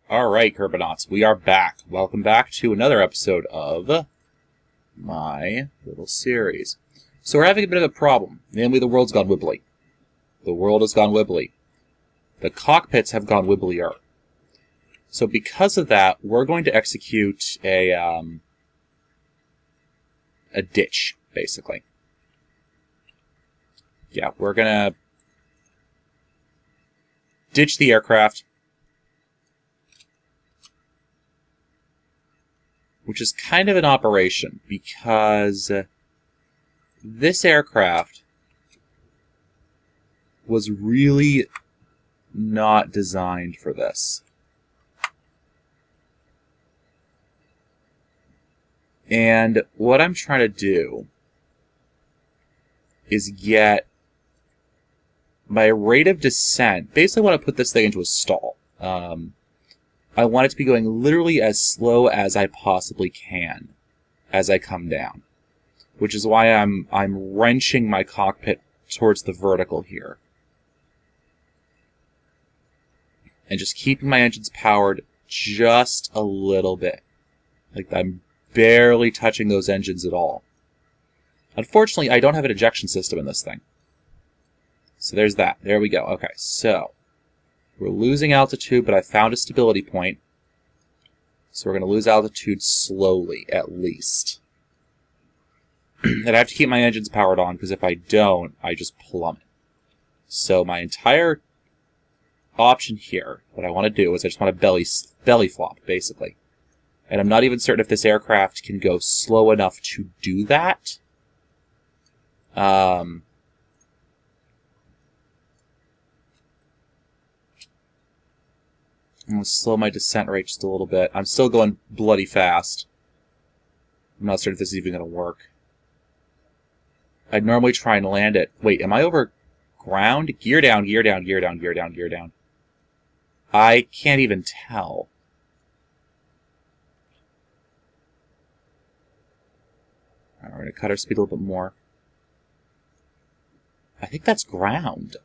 Alright, Kerbonauts, we are back. Welcome back to another episode of my little series. So we're having a bit of a problem. Namely, the world's gone wibbly. The world has gone wibbly. The cockpits have gone wibblier. So because of that, we're going to execute a ditch, basically. Yeah, we're gonna ditch the aircraft, which is kind of an operation, because this aircraft was really not designed for this. And what I'm trying to do is get my rate of descent. Basically, I want to put this thing into a stall. I want it to be going literally as slow as I possibly can as I come down, which is why I'm wrenching my cockpit towards the vertical here. And just keeping my engines powered just a little bit. Like, I'm barely touching those engines at all. Unfortunately, I don't have an ejection system in this thing. So there's that. There we go. Okay, so we're losing altitude, but I found a stability point. So we're going to lose altitude slowly, at least. And I have to keep my engines powered on, because if I don't, I just plummet. So my entire option here, what I want to do is I just want to belly flop, basically. And I'm not even certain if this aircraft can go slow enough to do that. I'm going to slow my descent rate just a little bit. I'm still going bloody fast. I'm not certain if this is even going to work. I'd normally try and land it. Wait, am I over ground? Gear down, gear down, gear down, gear down, gear down. I can't even tell. Alright, we're going to cut our speed a little bit more. I think that's ground.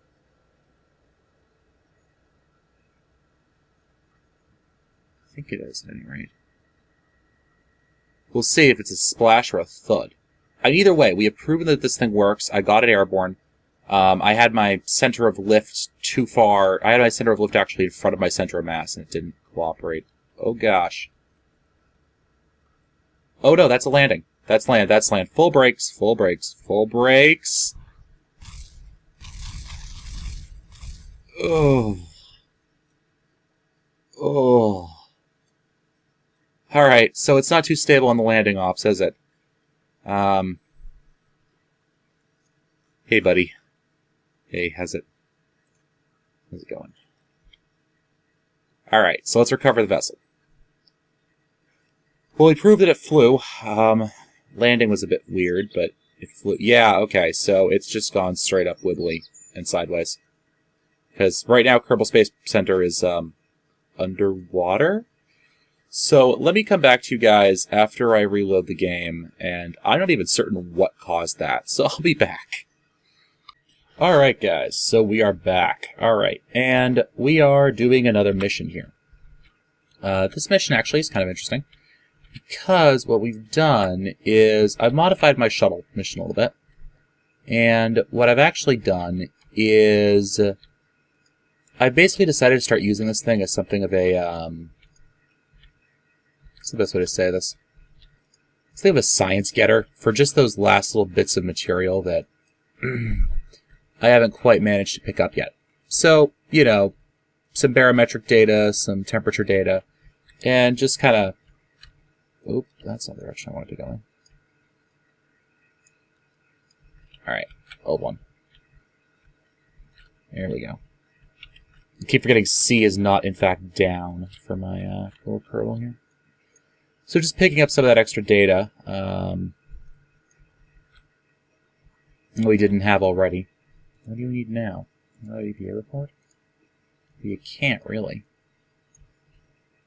I think it is, at any rate. We'll see if it's a splash or a thud. Either way, we have proven that this thing works. I got it airborne. I had my center of lift too far. I had my center of lift actually in front of my center of mass, and it didn't cooperate. Oh, gosh. Oh, no, that's a landing. That's land, that's land. Full brakes, full brakes, full brakes. Oh. Oh. Alright, so it's not too stable on the landing ops, is it? Hey, buddy. Hey, how's it going? Alright, so let's recover the vessel. Well, we proved that it flew. Landing was a bit weird, but it flew. Yeah, okay, so it's just gone straight up wibbly and sideways. Because right now, Kerbal Space Center is underwater. So let me come back to you guys after I reload the game, and I'm not even certain what caused that, so I'll be back. Alright guys, so we are back. Alright, and we are doing another mission here. This mission actually is kind of interesting, because what we've done is I've modified my shuttle mission a little bit, and what I've actually done is I basically decided to start using this thing as something of a what's the best way to say this? It's like a science getter for just those last little bits of material that I haven't quite managed to pick up yet. So, you know, some barometric data, some temperature data, and just kind of... Oop, that's not the direction I wanted to go in. Alright, old one. There we go. I keep forgetting C is not, in fact, down for my little Kerbal here. So just picking up some of that extra data we didn't have already. What do you need now? EPA report? You can't, really.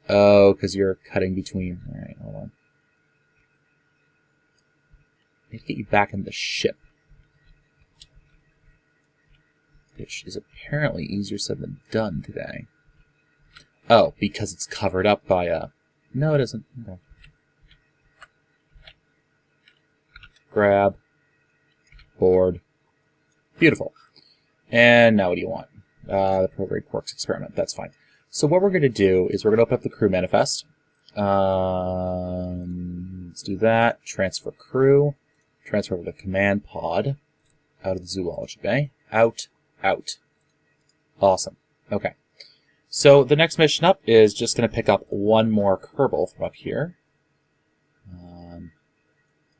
Oh, because you're cutting between. Alright, hold on. I need to get you back in the ship. which is apparently easier said than done today. Oh, because it's covered up by a... No, it isn't. Okay. Grab. Board. Beautiful. And now what do you want? The Prograde Quarks experiment. That's fine. So what we're going to do is we're going to open up the crew manifest. Let's do that. Transfer crew. Transfer over the command pod. Out of the zoology bay. Out. Out. Awesome. Okay. So the next mission up is just going to pick up one more Kerbal from up here.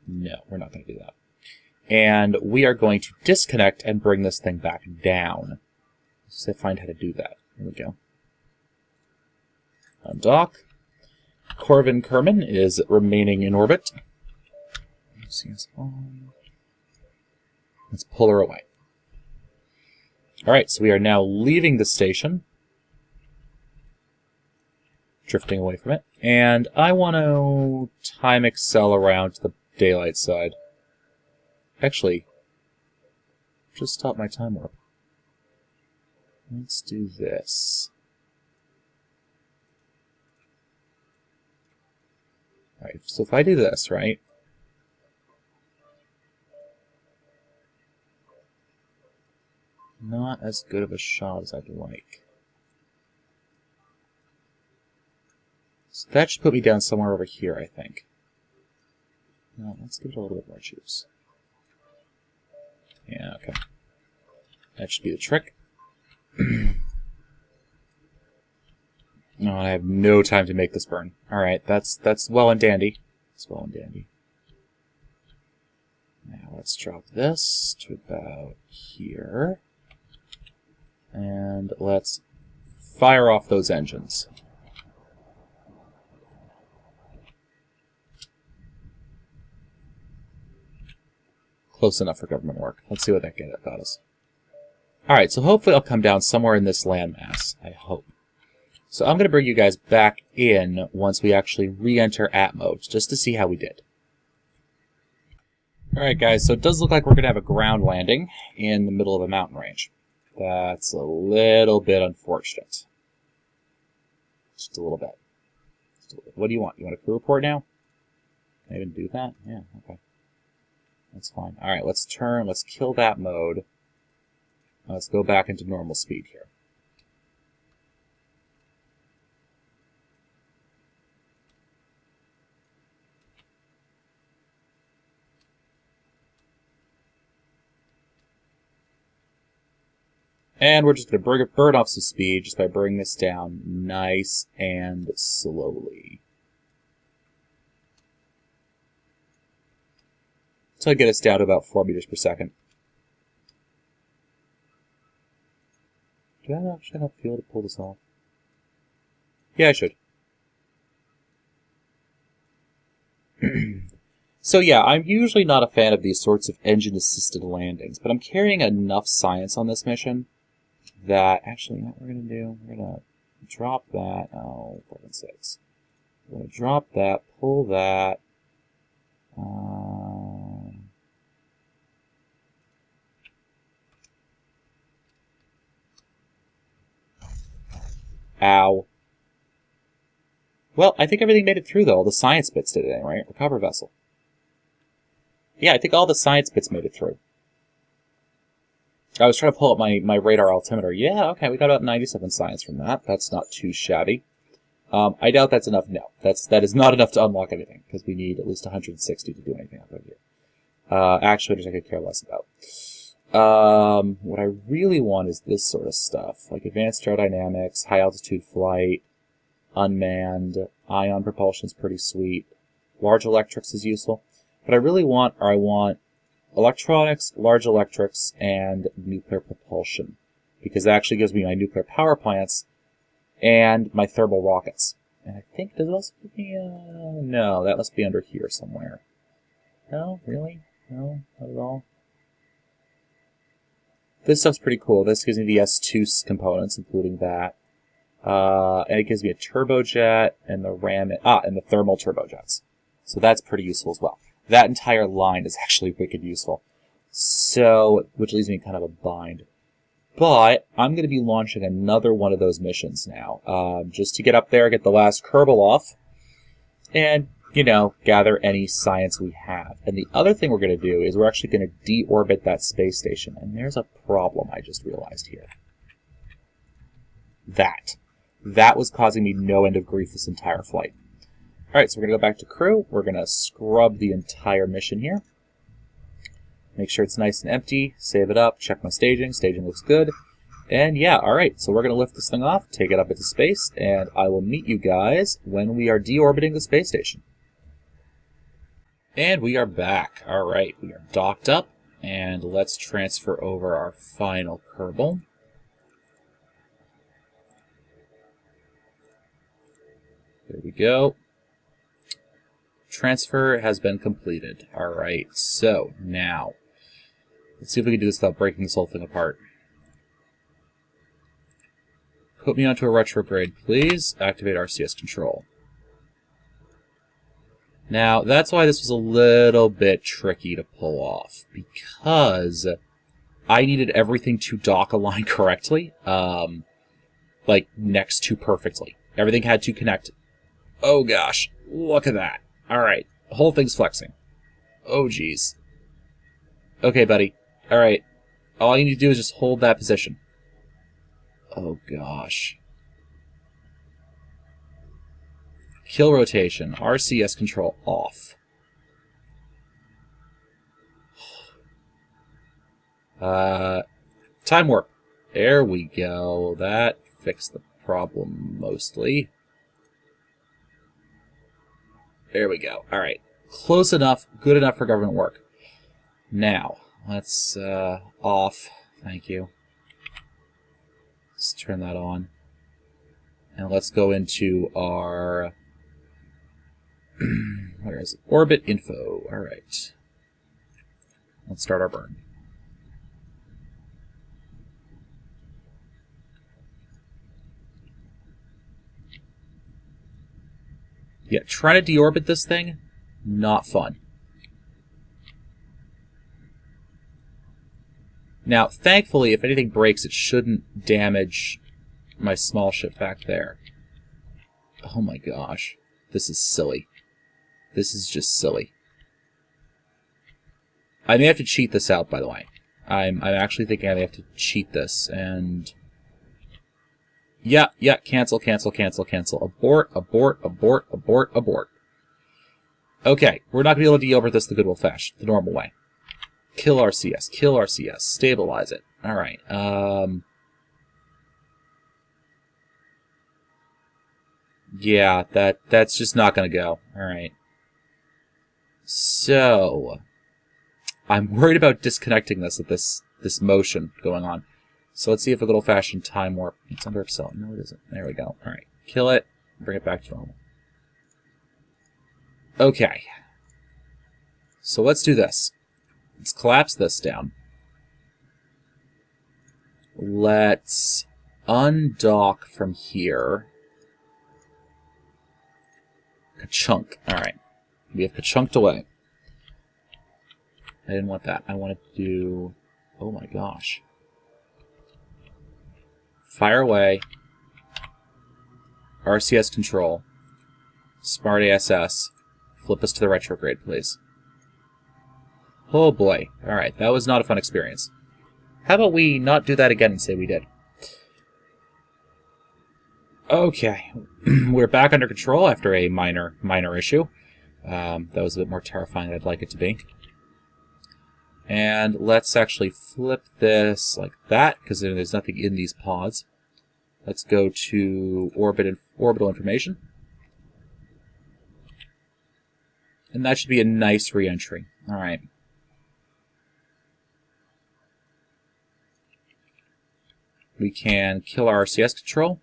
No, we're not going to do that. And we are going to disconnect and bring this thing back down. Let's see if I find how to do that. Here we go. Undock. Corvin Kerman is remaining in orbit. Let's pull her away. Alright, so we are now leaving the station. Drifting away from it. And I want to time accel around to the daylight side. Actually, just stop my time warp. Let's do this. Alright, so if I do this, right? Not as good of a shot as I'd like. So that should put me down somewhere over here, I think. No, let's give it a little bit more juice. Yeah, okay. That should be the trick. No, I have no time to make this burn. Alright, that's well and dandy. It's well and dandy. Now let's drop this to about here. And let's fire off those engines. Close enough for government work. Let's see what that got us. Alright, so hopefully I'll come down somewhere in this landmass. I hope. So I'm going to bring you guys back in once we actually re-enter at mode, just to see how we did. Alright guys, so it does look like we're going to have a ground landing in the middle of a mountain range. That's a little bit unfortunate. Just a little bit. What do you want? You want a crew report now? Can I even do that? Yeah, okay. That's fine. Alright, let's kill that mode. Let's go back into normal speed here. And we're just going to burn off some speed just by bringing this down nice and slowly. So I get us down to about 4 meters per second. Do I actually have enough fuel to pull this off? Yeah, I should. So yeah, I'm usually not a fan of these sorts of engine-assisted landings, but I'm carrying enough science on this mission that, actually, what we're going to do, we're going to drop that, oh, for heaven's sakes. We're going to drop that, pull that, ow. Well, I think everything made it through, though. All the science bits did it, anyway, right? Recover vessel. Yeah, I think all the science bits made it through. I was trying to pull up my radar altimeter. Yeah, okay, we got about 97 science from that. That's not too shabby. I doubt that's enough. No, that is not enough to unlock anything, because we need at least 160 to do anything up here. Actuators I could care less about. What I really want is this sort of stuff, like advanced aerodynamics, high-altitude flight, unmanned, ion propulsion's pretty sweet. Large electrics is useful. What I really want I want electronics, large electrics, and nuclear propulsion, because that actually gives me my nuclear power plants and my thermal rockets. And I think, does it also give me no, that must be under here somewhere. No? Really? No? Not at all? This stuff's pretty cool. This gives me the S2 components, including that. And it gives me a turbojet and the and the thermal turbojets. So that's pretty useful as well. That entire line is actually wicked useful. So, which leaves me in kind of a bind. But I'm going to be launching another one of those missions now, just to get up there, get the last Kerbal off, and, you know, gather any science we have. And the other thing we're going to do is we're actually going to deorbit that space station. And there's a problem I just realized here. That was causing me no end of grief this entire flight. Alright, so we're going to go back to crew. We're going to scrub the entire mission here. Make sure it's nice and empty. Save it up. Check my staging. Staging looks good. And yeah, alright, so we're going to lift this thing off, take it up into space, and I will meet you guys when we are deorbiting the space station. And we are back. Alright, we are docked up, and let's transfer over our final Kerbal. There we go. Transfer has been completed. Alright, so now, let's see if we can do this without breaking this whole thing apart. Put me onto a retrograde, please. Activate RCS control. Now, that's why this was a little bit tricky to pull off, because I needed everything to dock align correctly, like next to perfectly. Everything had to connect. Oh gosh, look at that. Alright, the whole thing's flexing. Oh jeez. Okay, buddy. Alright, all you need to do is just hold that position. Oh gosh. Kill rotation. RCS control off. Time warp. There we go. That fixed the problem mostly. There we go. Alright. Close enough. Good enough for government work. Now, let's off. Thank you. Let's turn that on. And let's go into our... where is it? Orbit info. Alright. Let's start our burn. Yeah, trying to deorbit this thing, not fun. Now, thankfully, if anything breaks, it shouldn't damage my small ship back there. Oh my gosh. This is silly. This is just silly. I may have to cheat this out, by the way. I'm actually thinking I may have to cheat this, and... Yeah, cancel, cancel, cancel, cancel. Abort, abort, abort, abort, abort. Okay, we're not going to be able to deorbit this the good old-fashioned, the normal way. Kill RCS, stabilize it. Alright, yeah, that's just not going to go. Alright. So, I'm worried about disconnecting this with this motion going on. So let's see if a good old-fashioned time warp... It's under Excel. No, it isn't. There we go. Alright. Kill it. Bring it back to normal. Okay. So let's do this. Let's collapse this down. Let's undock from here. Ka-chunk. Alright. We have ka-chunked away. I didn't want that. I wanted to do... Oh my gosh. Fire away. RCS control. Smart ASS. Flip us to the retrograde, please. Oh boy. Alright, that was not a fun experience. How about we not do that again and say we did? Okay. We're back under control after a minor issue. That was a bit more terrifying than I'd like it to be. And let's actually flip this like that, because there's nothing in these pods. Let's go to orbital information. And that should be a nice re-entry. Alright. We can kill our RCS control.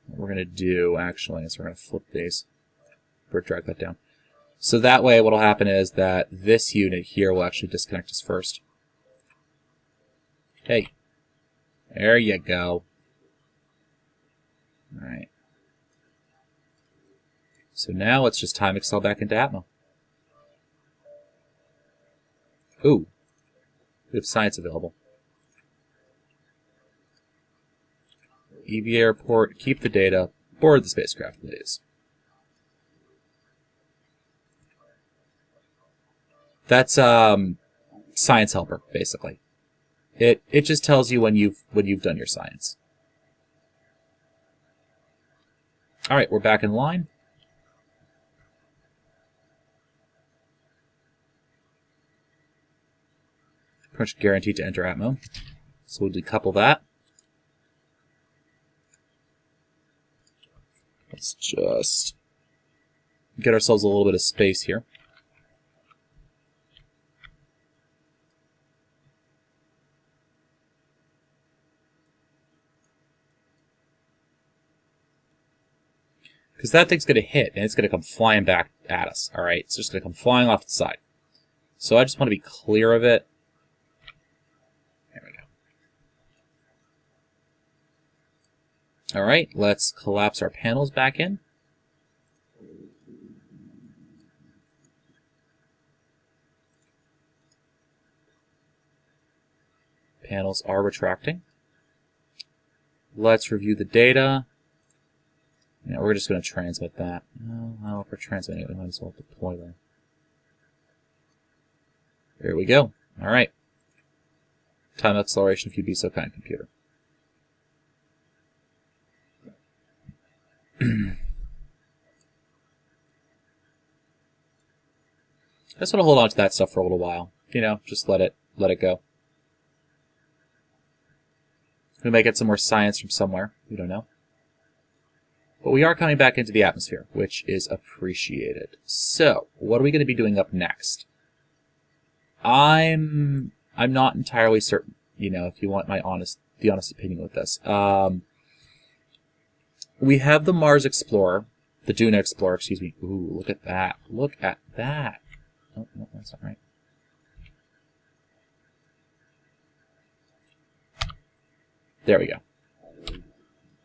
What we're going to do, actually, is we're going to flip these. Or drag that down. So that way, what will happen is that this unit here will actually disconnect us first. Hey. There you go. Alright. So now let's just time Excel back into Atmo. Ooh. We have science available. EVA report, keep the data, board the spacecraft, please. That's science helper, basically. It just tells you when you've done your science. All right, we're back in line. Pretty much guaranteed to enter Atmo. So we'll decouple that. Let's just get ourselves a little bit of space here. Because that thing's going to hit, and it's going to come flying back at us, all right? It's just going to come flying off the side. So I just want to be clear of it. There we go. All right, let's collapse our panels back in. Panels are retracting. Let's review the data. Yeah, we're just going to transmit that. Well, if we're transmitting it, we might as well deploy that. There we go. All right. Time acceleration, if you'd be so kind, computer. I just want to hold on to that stuff for a little while. You know, just let it go. We may get some more science from somewhere. We don't know. But we are coming back into the atmosphere, which is appreciated. So, what are we going to be doing up next? I'm not entirely certain. You know, if you want the honest opinion with this. We have the Mars Explorer, the Duna Explorer, excuse me. Ooh, look at that. Look at that. Oh, no, that's not right. There we go.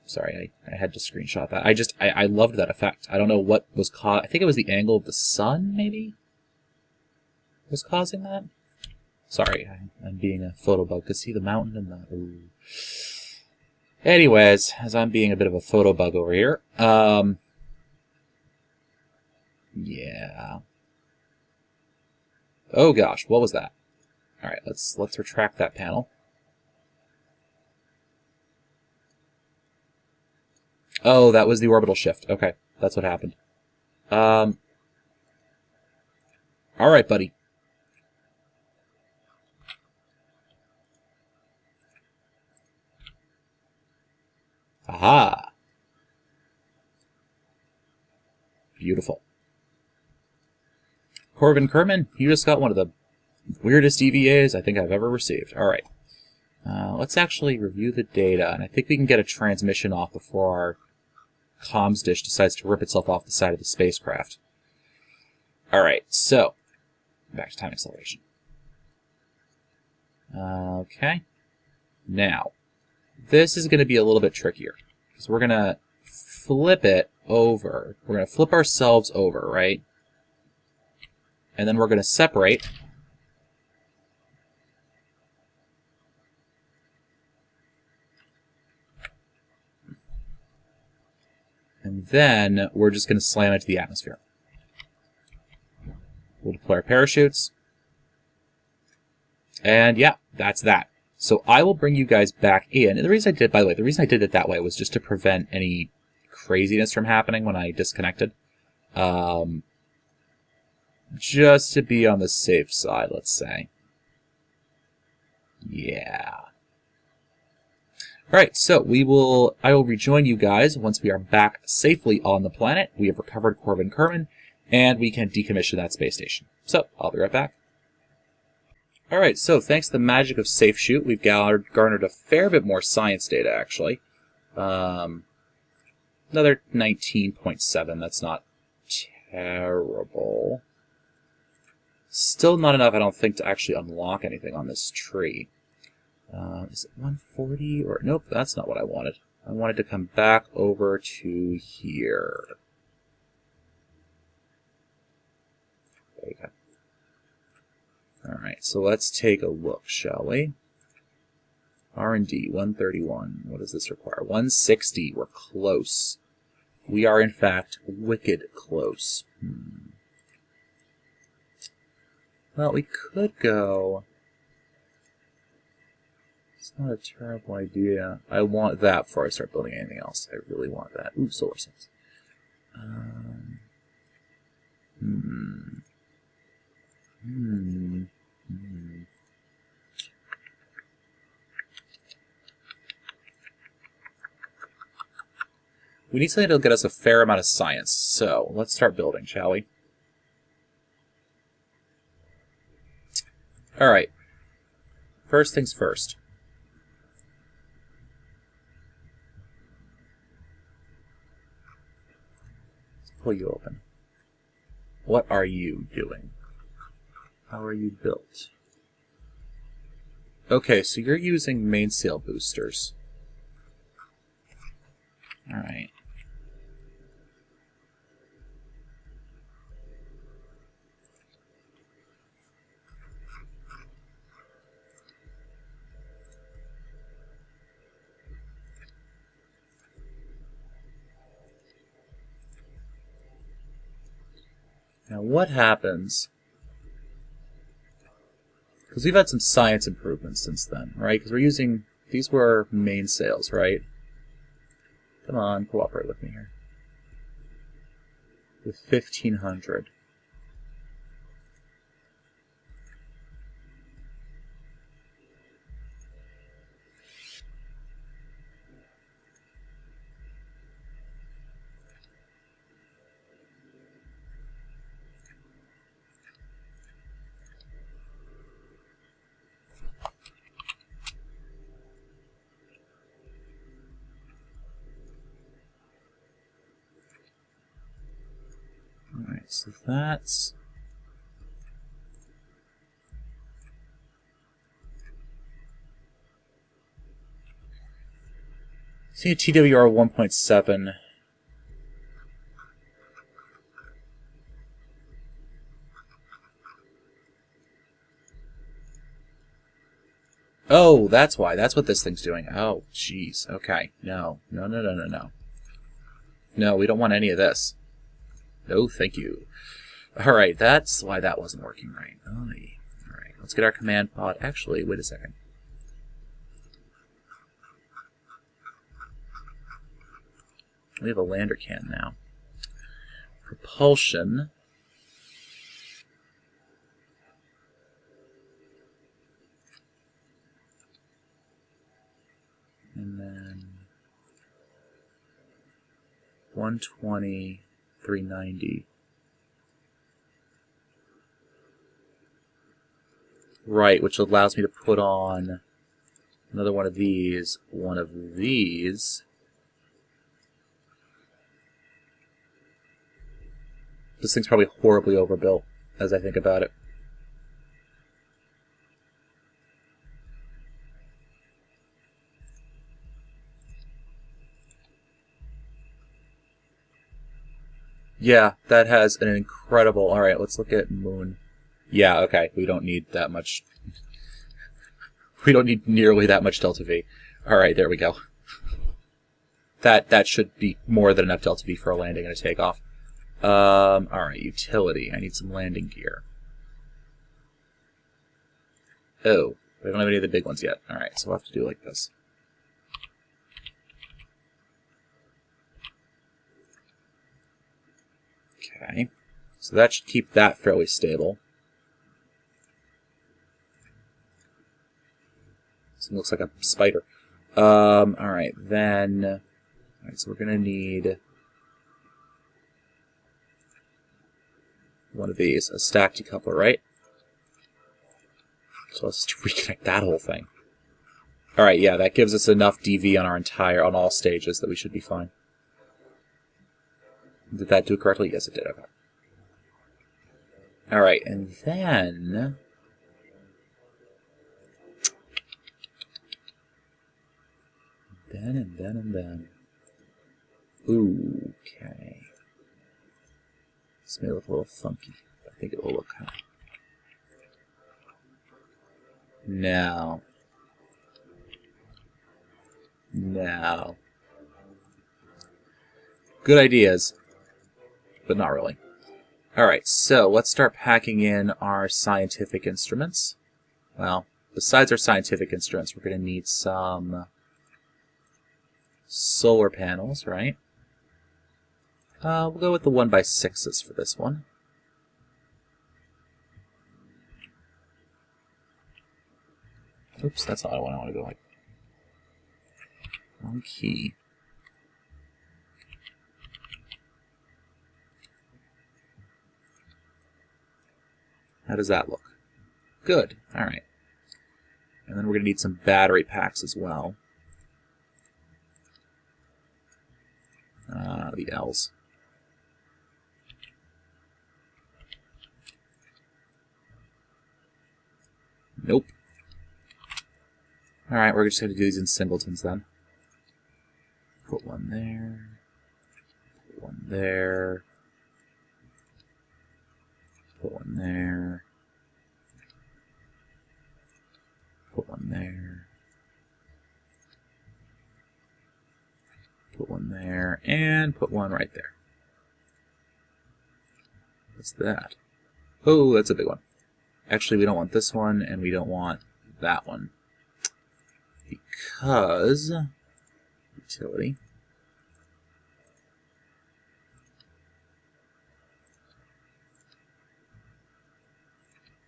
Sorry, I had to screenshot that. I loved that effect. I don't know what was caused. I think it was the angle of the sun, maybe? Was causing that? Sorry, I'm being a photo bug. Could see the mountain and the... Ooh. Anyways, as I'm being a bit of a photo bug over here. Yeah. Oh gosh, what was that? Alright, let's retract that panel. Oh, that was the orbital shift. Okay, that's what happened. All right, buddy. Aha. Beautiful. Corbin Kerman, you just got one of the weirdest EVAs I think I've ever received. All right. Let's actually review the data, and I think we can get a transmission off before our comms dish decides to rip itself off the side of the spacecraft. Alright, so, back to time acceleration. Okay. Now, this is going to be a little bit trickier, because we're going to flip it over. We're going to flip ourselves over, right? And then we're going to separate. And then we're just going to slam into the atmosphere. We'll deploy our parachutes. And yeah, that's that. So I will bring you guys back in. And the reason I did, by the way, the reason I did it that way was just to prevent any craziness from happening when I disconnected. Just to be on the safe side, let's say. Yeah. Alright, so I will rejoin you guys once we are back safely on the planet. We have recovered Corbin Kerman, and we can decommission that space station. So, I'll be right back. Alright, so thanks to the magic of Safe Shoot, we've garnered a fair bit more science data, actually. Another 19.7, that's not terrible. Still not enough, I don't think, to actually unlock anything on this tree. Is it 140 or... Nope, that's not what I wanted. I wanted to come back over to here. There we go. Alright, so let's take a look, shall we? R&D, 131. What does this require? 160. We're close. We are, in fact, wicked close. Well, we could go... It's not a terrible idea. I want that before I start building anything else. I really want that. Ooh, solar cells. We need something that'll get us a fair amount of science, so let's start building, shall we? Alright. First things first. Let's pull you open. What are you doing? How are you built? Okay, so you're using mainsail boosters. Alright. Now what happens... Because we've had some science improvements since then, right? Because we're using... These were mainsails, right? Come on, cooperate with me here. With 1,500. Alright, so that's... See a TWR 1.7. Oh, that's why. That's what this thing's doing. Oh, jeez. Okay. No. No, no, no, no, no. No, we don't want any of this. No, thank you. Alright, that's why that wasn't working right. Alright, let's get our command pod. Actually, wait a second. We have a lander can now. Propulsion. And then 120, 390. Right, which allows me to put on another one of these, one of these. This thing's probably horribly overbuilt, as I think about it. Yeah, that has an incredible... Alright, let's look at Moon. Yeah, okay, we don't need that much... We don't need nearly that much Delta V. Alright, there we go. That should be more than enough Delta V for a landing and a takeoff. Alright, utility. I need some landing gear. Oh, we don't have any of the big ones yet. Alright, so we'll have to do like this. Okay, so that should keep that fairly stable. This looks like a spider. Alright, then... Alright, so we're gonna need... one of these, a stack decoupler, right? So let's reconnect that whole thing. Alright, yeah, that gives us enough DV on all stages that we should be fine. Did that do it correctly? Yes, it did. Okay. Alright, and then... Then... Ooh, okay. This may look a little funky. I think it will look kind of... Now... No. Good ideas, but not really. Alright, so let's start packing in our scientific instruments. Well, besides our scientific instruments, we're going to need some solar panels, right? We'll go with the 1x6s for this one. Oops, that's not what I want to go like. Wrong key. How does that look? Good. Alright. And then we're going to need some battery packs as well. The L's. Nope. Alright, we're just going to do these in singletons then. Put one there. Put one there. Put one there. Put one there. Put one there. And put one right there. What's that? Oh, that's a big one. Actually, we don't want this one, and we don't want that one. Because... utility.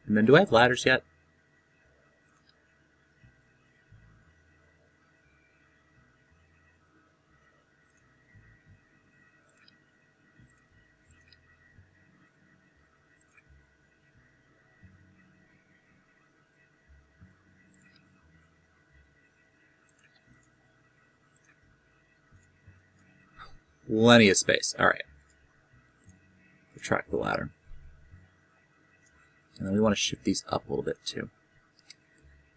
And then, do I have ladders yet? Plenty of space. Alright. Retract the ladder. And then we want to shift these up a little bit too.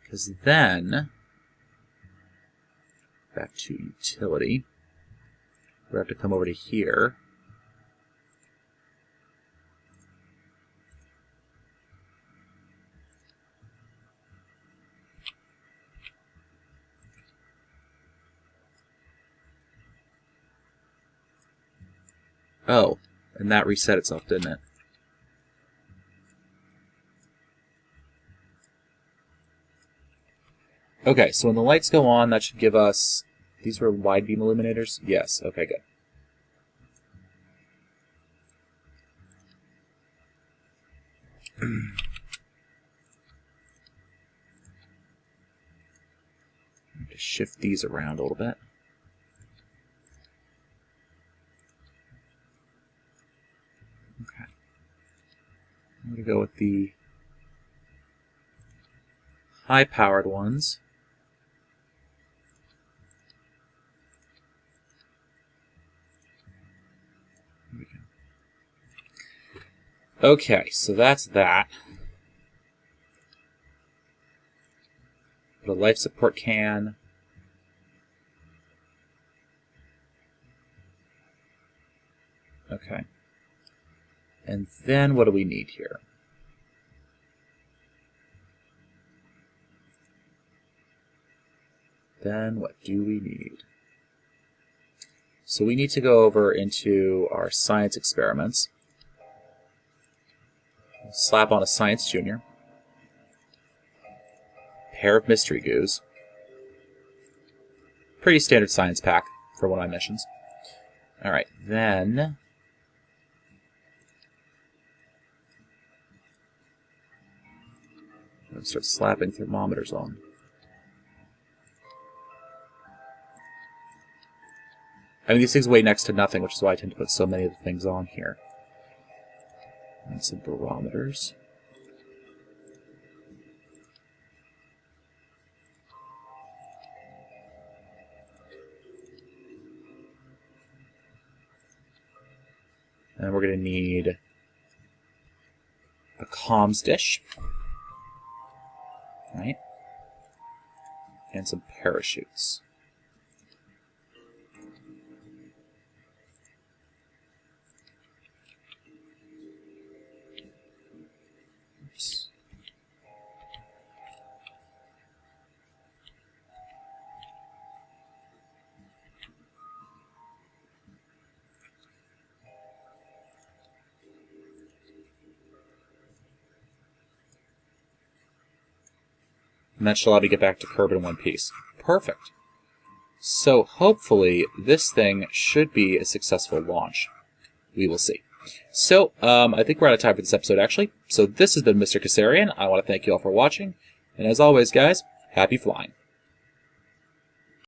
Because then, back to utility, we have to come over to here. Oh, and that reset itself, didn't it? Okay, so when the lights go on, that should give us... These were wide beam illuminators? Yes, okay, good. Just shift these around a little bit. Okay. I'm going to go with the high-powered ones. Okay, so that's that. Put a life support can. Okay. And then what do we need here? Then what do we need? So we need to go over into our science experiments. Slap on a Science Junior. Pair of mystery goos. Pretty standard science pack for one of my missions. Alright, then... I'm going to start slapping thermometers on. I mean, these things weigh next to nothing, which is why I tend to put so many of the things on here. And some barometers. And we're going to need a comms dish. Right? And some parachutes. Oops. And that should allow me to get back to Kerbal in one piece. Perfect. So hopefully this thing should be a successful launch. We will see. So, I think we're out of time for this episode, actually. So this has been Mr. Kassarian. I want to thank you all for watching. And as always, guys, happy flying.